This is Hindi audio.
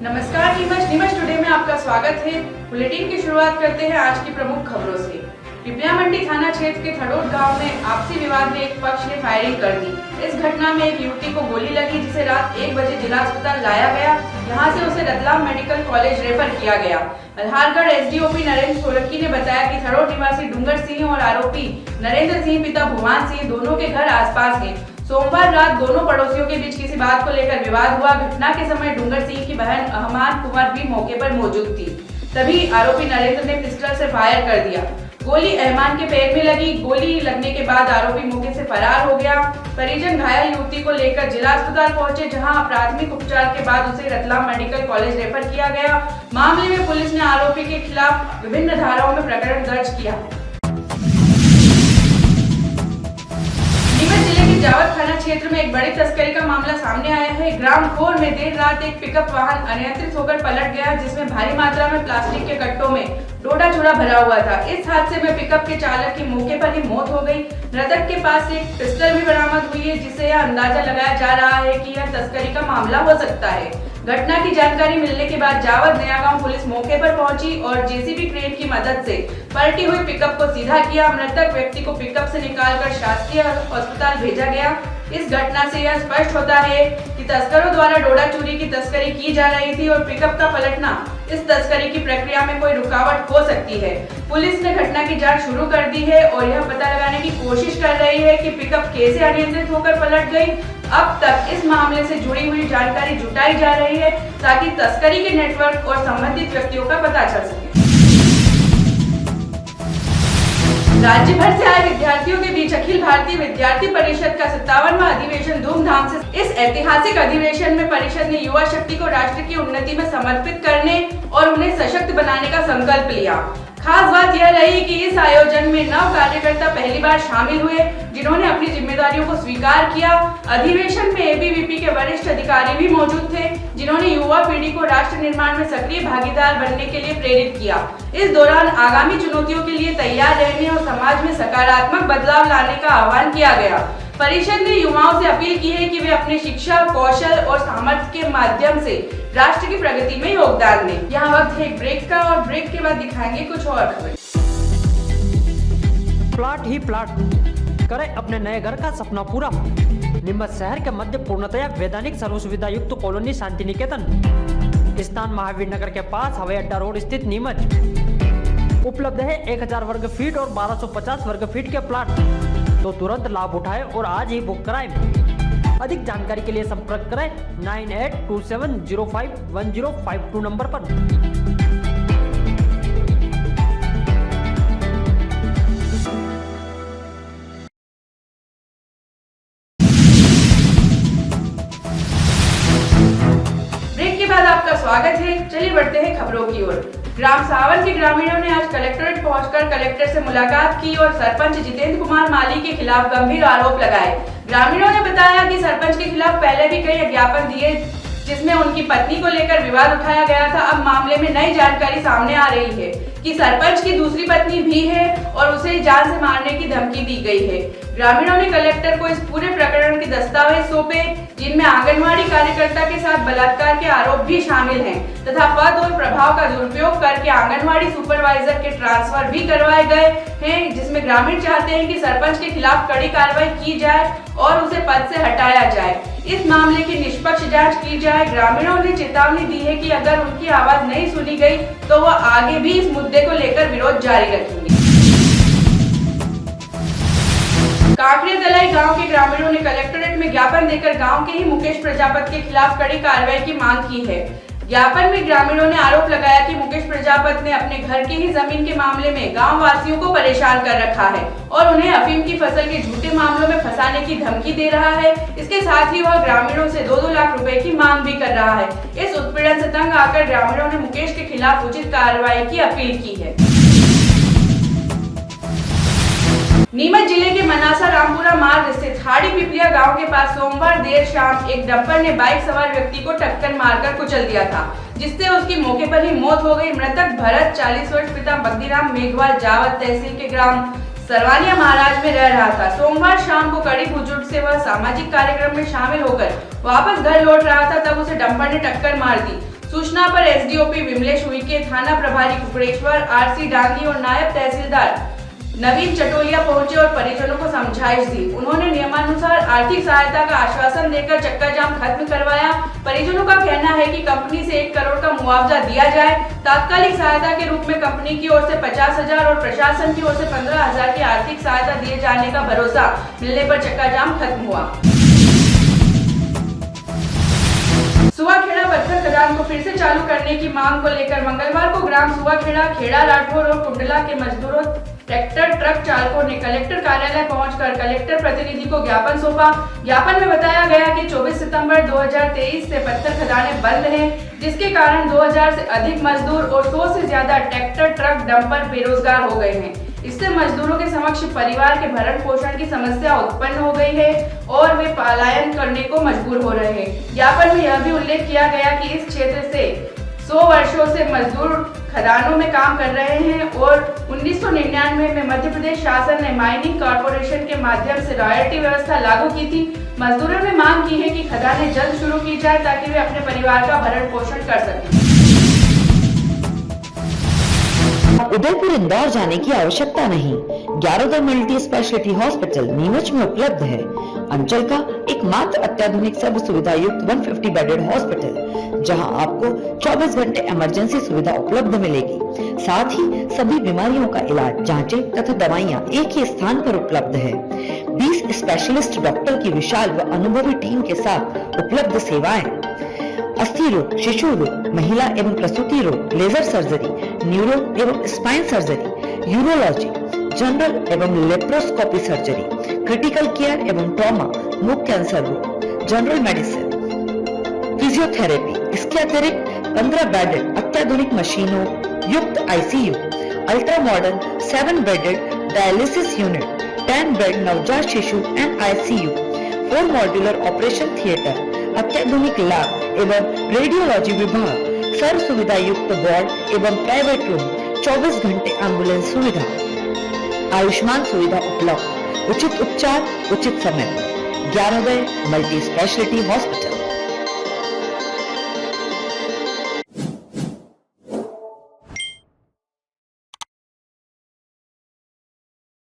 नमस्कार नीमच टुडे में आपका स्वागत है। बुलेटिन की शुरुआत करते हैं आज की प्रमुख खबरों से। पिपलिया मंडी थाना क्षेत्र के थड़ोट गांव में आपसी विवाद में एक पक्ष ने फायरिंग कर दी। इस घटना में एक युवती को गोली लगी, जिसे रात 1 बजे जिला अस्पताल लाया गया। यहां से उसे रतलाम मेडिकल कॉलेज रेफर किया गया। मल्हारगढ़ एसडीओपी नरेंद्र सोलंकी ने बताया कि थड़ोट निवासी डूंगर सिंह और आरोपी नरेंद्र सिंह पिता भुवन सिंह दोनों के घर आसपास हैं। सोमवार रात दोनों पड़ोसियों के बीच किसी बात को लेकर विवाद हुआ। घटना के समय डूंगर सिंह की बहन अहमान कुंवर भी मौके पर मौजूद थी। तभी आरोपी नरेंद्र ने पिस्टल से फायर कर दिया। गोली अहमान के पैर में लगी। गोली लगने के बाद आरोपी मौके से फरार हो गया। परिजन घायल युवती को लेकर जिला अस्पताल पहुंचे, जहां प्राथमिक उपचार के बाद उसे रतलाम मेडिकल कॉलेज रेफर किया गया। मामले में पुलिस ने आरोपी के खिलाफ विभिन्न धाराओं में प्रकरण दर्ज किया। नीमच जिले के जावद थाना क्षेत्र में एक बड़ी तस्करी का मामला सामने आया है। ग्राम खोर में देर रात एक पिकअप वाहन अनियंत्रित होकर पलट गया, जिसमें भारी मात्रा में प्लास्टिक के कट्टों में डोडा चूड़ा भरा हुआ था। इस हादसे में पिकअप के चालक की मौके पर ही मौत हो गई। मृतक के पास एक पिस्टल भी बरामद हुई है, जिससे यह अंदाजा लगाया जा रहा है कि यह तस्करी का मामला हो सकता है। घटना की जानकारी मिलने के बाद जावद नया गांव पुलिस मौके पर पहुंची और जेसीबी क्रेन की मदद से पलटी हुई पिकअप को सीधा किया। मृतक व्यक्ति को पिकअप से निकालकर शासकीय अस्पताल भेजा गया। इस घटना से यह स्पष्ट होता है कि तस्करों द्वारा डोडा चूड़ी की तस्करी की जा रही थी और पिकअप का पलटना इस तस्करी की प्रक्रिया में कोई रुकावट हो सकती है। पुलिस ने घटना की जांच शुरू कर दी है और यह पता लगाने की कोशिश कर रही है कि पिकअप कैसे अनियंत्रित होकर पलट गई। अब तक इस मामले से जुड़ी हुई जानकारी जुटाई जा रही है, ताकि तस्करी के नेटवर्क और संबंधित व्यक्तियों का पता चल सके। राज्य भर से आए विद्यार्थियों के बीच अखिल भारतीय विद्यार्थी परिषद का 57वां अधिवेशन धूमधाम से। इस ऐतिहासिक अधिवेशन में परिषद ने युवा शक्ति को राष्ट्र की उन्नति में समर्पित करने और उन्हें सशक्त बनाने का संकल्प लिया। खास बात यह रही कि इस आयोजन में 9 कार्यकर्ता पहली बार शामिल हुए, जिन्होंने अपनी जिम्मेदारियों को स्वीकार किया। अधिवेशन में एबीवीपी के वरिष्ठ अधिकारी भी मौजूद थे, जिन्होंने युवा पीढ़ी को राष्ट्र निर्माण में सक्रिय भागीदार बनने के लिए प्रेरित किया। इस दौरान आगामी चुनौतियों के लिए तैयार रहने और समाज में सकारात्मक बदलाव लाने का आह्वान किया गया। परिषद ने युवाओं से अपील की है कि वे अपनी शिक्षा, कौशल और सामर्थ्य के माध्यम से राष्ट्र की प्रगति में योगदान दें। यहाँ वक्त है एक ब्रेक का और ब्रेक के बाद दिखाएंगे कुछ और खबरें। प्लाट ही प्लाट करे अपने नए घर का सपना पूरा। नीमच शहर के मध्य पूर्णतया वैधानिक सर्व सुविधा युक्त कॉलोनी शांति निकेतन स्थान महावीर नगर के पास हवाई अड्डा रोड स्थित नीमच उपलब्ध है। 1000 वर्ग फीट और 1250 वर्ग फीट के प्लाट, तो तुरंत लाभ उठाएं और आज ही बुक कराएं। अधिक जानकारी के लिए संपर्क करें 9827051052 नंबर पर। ब्रेक के बाद आपका स्वागत है। चलिए बढ़ते हैं खबरों की ओर। ग्राम सावन के ग्रामीणों ने आज कलेक्ट्रेट पहुंचकर कलेक्टर से मुलाकात की और सरपंच जितेंद्र कुमार माली के खिलाफ गंभीर आरोप लगाए। ग्रामीणों ने बताया कि सरपंच के खिलाफ पहले भी कई ज्ञापन दिए, जिसमें उनकी पत्नी को लेकर विवाद उठाया गया था। अब मामले में नई जानकारी सामने आ रही है कि सरपंच की दूसरी पत्नी भी है और उसे जान से मारने की धमकी दी गई है। ग्रामीणों ने कलेक्टर को इस पूरे प्रकरण के दस्तावेज सौंपे, जिनमें आंगनवाड़ी कार्यकर्ता के साथ बलात्कार के आरोप भी शामिल हैं तथा पद और प्रभाव का दुरुपयोग करके आंगनवाड़ी सुपरवाइजर के ट्रांसफर भी करवाए गए हैं, जिसमें ग्रामीण चाहते हैं कि सरपंच के खिलाफ कड़ी कार्रवाई की जाए और उसे पद से हटाया जाए। इस मामले की निष्पक्ष जांच की जाए। ग्रामीणों ने चेतावनी दी है कि अगर उनकी आवाज नहीं सुनी गई तो वह आगे भी इस मुद्दे को लेकर विरोध जारी रखेंगे। काकड़िया तलाई गांव के ग्रामीणों ने कलेक्ट्रेट में ज्ञापन देकर गांव के ही मुकेश प्रजापति के खिलाफ कड़ी कार्रवाई की मांग की है। ज्ञापन में ग्रामीणों ने आरोप लगाया कि मुकेश प्रजापति ने अपने घर की ही जमीन के मामले में गांव वासियों को परेशान कर रखा है और उन्हें अफीम की फसल के झूठे मामलों में फंसाने की धमकी दे रहा है। इसके साथ ही वह ग्रामीणों से 2-2 लाख रुपए की मांग भी कर रहा है। इस उत्पीड़न से तंग आकर ग्रामीणों ने मुकेश के खिलाफ उचित कार्रवाई की अपील की है। नीमच जिले के मनासा रामपुरा मार्ग स्थित हाड़ी पिपलिया गांव के पास सोमवार देर शाम एक डंपर ने बाइक सवार व्यक्ति को टक्कर मारकर कुचल दिया था, जिससे उसकी मौके पर ही मौत हो गई। मृतक भरत 40 वर्ष पिता बग्दीराम मेघवाल जावद तहसील के ग्राम सरवानिया महाराज में रह रहा था। सोमवार शाम को कड़ी बुजुर्ग से वह सामाजिक कार्यक्रम में शामिल होकर वापस घर लौट रहा था, तब उसे डंपर ने टक्कर मार दी। सूचना पर एसडीओपी विमलेश उइके, थाना प्रभारी कुकड़ेश्वर, आरसी डांगी और नायब तहसीलदार नवीन चटोलिया पहुंचे और परिजनों को समझाइश दी। उन्होंने नियमानुसार आर्थिक सहायता का आश्वासन देकर चक्का जाम खत्म करवाया। परिजनों का कहना है कि कंपनी से 1 करोड़ का मुआवजा दिया जाए। तात्कालिक सहायता के रूप में कंपनी की ओर से 50,000 और प्रशासन की ओर से 15,000 की आर्थिक सहायता दिए जाने का भरोसा मिलने पर चक्का जाम खत्म हुआ। सुवाखेड़ा पत्थर खदान को फिर से चालू करने की मांग को लेकर मंगलवार को ग्राम सुवाखेड़ा, खेड़ा राठौर और कुंडला के मजदूरों, ट्रैक्टर ट्रक चालकों ने कलेक्टर कार्यालय पहुंचकर कलेक्टर प्रतिनिधि को ज्ञापन सौंपा। ज्ञापन में बताया गया कि 24 सितंबर 2023 से पत्थर खदानें बंद हैं, जिसके कारण 2000 से अधिक मजदूर और 100 से ज्यादा ट्रैक्टर ट्रक डंपर बेरोजगार हो गए हैं। इससे मजदूरों के समक्ष परिवार के भरण पोषण की समस्या उत्पन्न हो गई है और वे पलायन करने को मजबूर हो रहे हैं। ज्ञापन में यह भी उल्लेख किया गया कि इस क्षेत्र से 100 वर्षों से मजदूर खदानों में काम कर रहे हैं और 1999 में मध्य प्रदेश शासन ने माइनिंग कॉर्पोरेशन के माध्यम से रॉयल्टी व्यवस्था लागू की थी। मजदूरों ने मांग की है कि खदानें जल्द शुरू की जाए ताकि वे अपने परिवार का भरण पोषण कर सकें। उदयपुर इंदौर जाने की आवश्यकता नहीं। ग्यारोदय मल्टी स्पेशलिटी हॉस्पिटल नीमच में उपलब्ध है। अंचल का एकमात्र अत्याधुनिक सर्व सुविधा युक्त 150 बेडेड हॉस्पिटल, जहां आपको 24 घंटे इमरजेंसी सुविधा उपलब्ध मिलेगी। साथ ही सभी बीमारियों का इलाज, जांचें तथा दवाइयां एक ही स्थान पर उपलब्ध है। 20 स्पेशलिस्ट डॉक्टर की विशाल व अनुभवी टीम के साथ उपलब्ध सेवाएं, अस्थि रोग, शिशु रोग, महिला एवं प्रसूति रोग, लेजर सर्जरी, न्यूरो एवं स्पाइन सर्जरी, यूरोलॉजी, जनरल एवं लेप्रोस्कोपी सर्जरी, क्रिटिकल केयर एवं ट्रॉमा, मुख कैंसर रोग, जनरल मेडिसिन, फिजियोथेरेपी। इसके अतिरिक्त 15 बेडेड अत्याधुनिक मशीनों युक्त ICU, ultra modern 7 bedded dialysis unit, 10 bed नवजात शिशु and ICU, 4 modular operation theatre, अत्याधुनिक लैब एवं रेडियोलॉजी विभाग, सर्व सुविधा युक्त वार्ड एवं प्राइवेट रूम, 24 घंटे एम्बुलेंस सुविधा, आयुष्मान सुविधा उपलब्ध, उचित उपचार उचित समय। Gyanodaya multi speciality hospital.